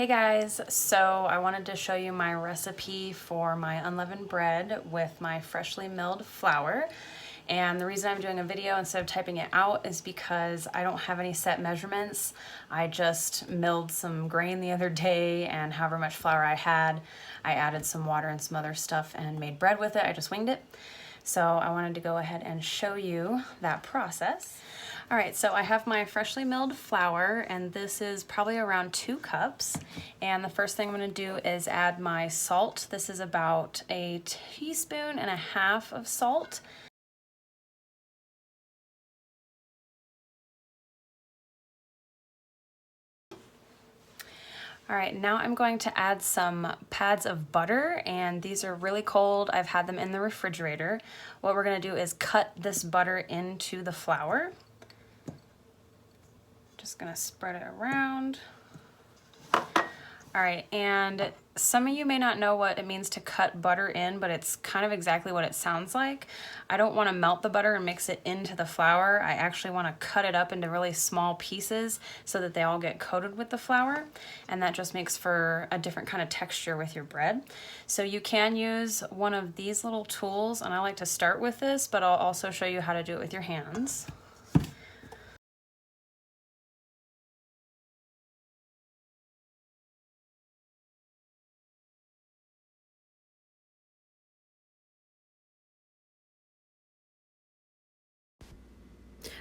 Hey guys, so I wanted to show you my recipe for my unleavened bread with my freshly milled flour. And the reason I'm doing a video instead of typing it out is because I don't have any set measurements. I just milled some grain the other day, and however much flour I had, I added some water and some other stuff and made bread with it. I just winged it. So I wanted to go ahead and show you that process. All right, so I have my freshly milled flour, and this is probably around 2 cups. And the first thing I'm gonna do is add my salt. This is about 1.5 teaspoons of salt. All right, now I'm going to add some pads of butter, and these are really cold. I've had them in the refrigerator. What we're gonna do is cut this butter into the flour. Just gonna spread it around. All right, and some of you may not know what it means to cut butter in, but it's kind of exactly what it sounds like. I don't wanna melt the butter and mix it into the flour. I actually wanna cut it up into really small pieces so that they all get coated with the flour, and that just makes for a different kind of texture with your bread. So you can use one of these little tools, and I like to start with this, but I'll also show you how to do it with your hands.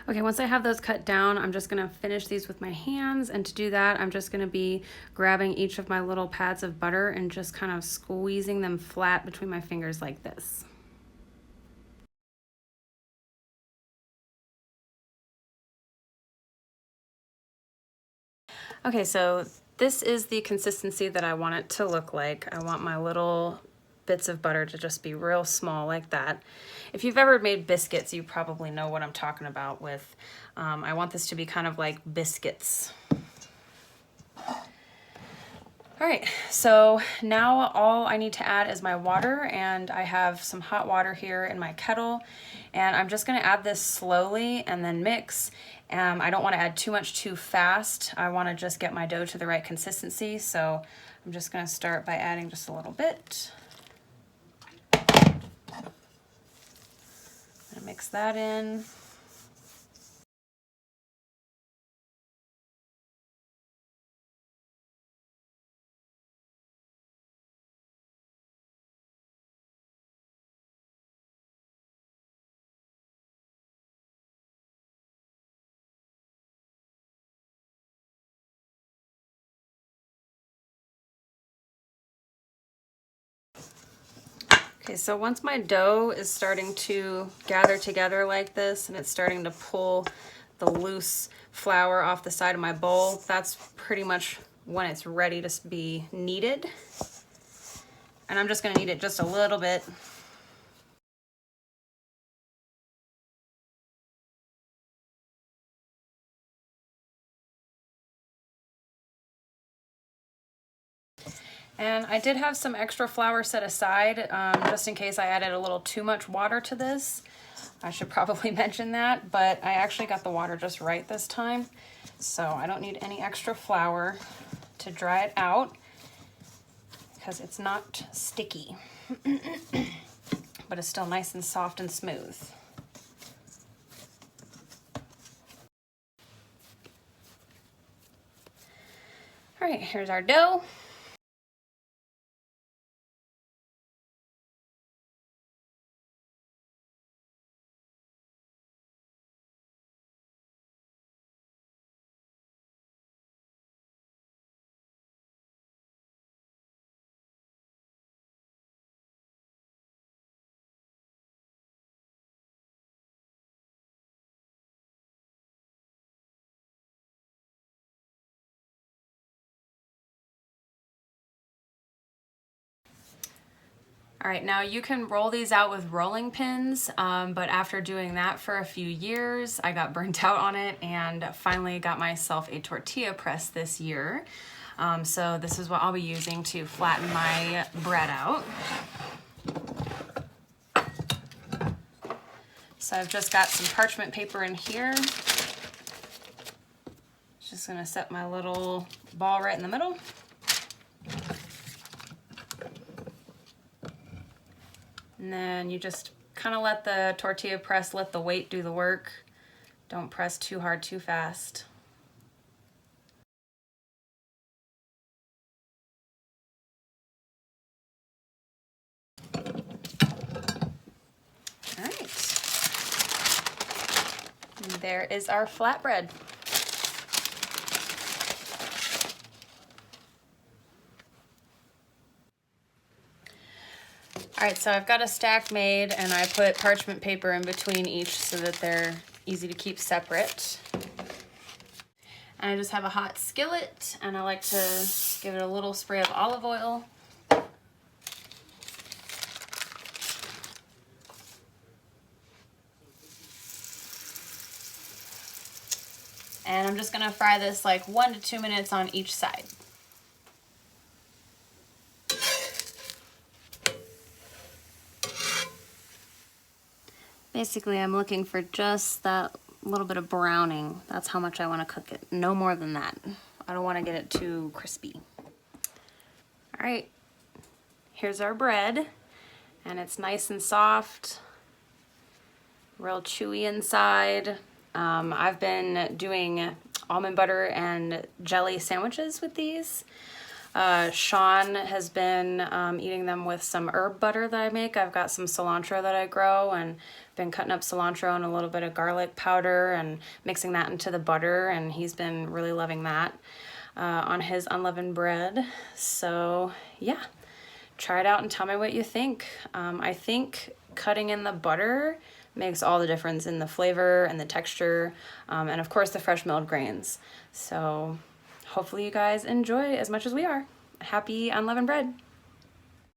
Okay, once I have those cut down, I'm just gonna finish these with my hands, and to do that, I'm just gonna be grabbing each of my little pads of butter and just kind of squeezing them flat between my fingers like this. Okay, so this is the consistency that I want it to look like. I want my little bits of butter to just be real small like that. If you've ever made biscuits, you probably know what I'm talking about with. I want this to be kind of like biscuits. All right, so now all I need to add is my water, and I have some hot water here in my kettle, and I'm just gonna add this slowly and then mix. I don't wanna add too much too fast. I wanna just get my dough to the right consistency, so I'm just gonna start by adding just a little bit. Mix that in. Okay, so once my dough is starting to gather together like this and it's starting to pull the loose flour off the side of my bowl, that's pretty much when it's ready to be kneaded. And I'm just gonna knead it just a little bit. And I did have some extra flour set aside just in case I added a little too much water to this. I should probably mention that, but I actually got the water just right this time. So I don't need any extra flour to dry it out because it's not sticky, but it's still nice and soft and smooth. All right, here's our dough. All right, now you can roll these out with rolling pins, but after doing that for a few years, I got burnt out on it and finally got myself a tortilla press this year. So this is what I'll be using to flatten my bread out. So I've just got some parchment paper in here. Just gonna set my little ball right in the middle. And then you just kind of let the tortilla press, let the weight do the work. Don't press too hard, too fast. All right. And there is our flatbread. All right, so I've got a stack made and I put parchment paper in between each so that they're easy to keep separate. And I just have a hot skillet and I like to give it a little spray of olive oil. And I'm just gonna fry this like 1 to 2 minutes on each side. Basically, I'm looking for just that little bit of browning. That's how much I want to cook it. No more than that. I don't want to get it too crispy. All right, here's our bread. And it's nice and soft, real chewy inside. I've been doing almond butter and jelly sandwiches with these. Sean has been eating them with some herb butter that I make. I've got some cilantro that I grow and been cutting up cilantro and a little bit of garlic powder and mixing that into the butter, and he's been really loving that on his unleavened bread. So yeah, try it out and tell me what you think. I think cutting in the butter makes all the difference in the flavor and the texture, and of course the fresh milled grains. So hopefully you guys enjoy as much as we are. Happy unleavened bread.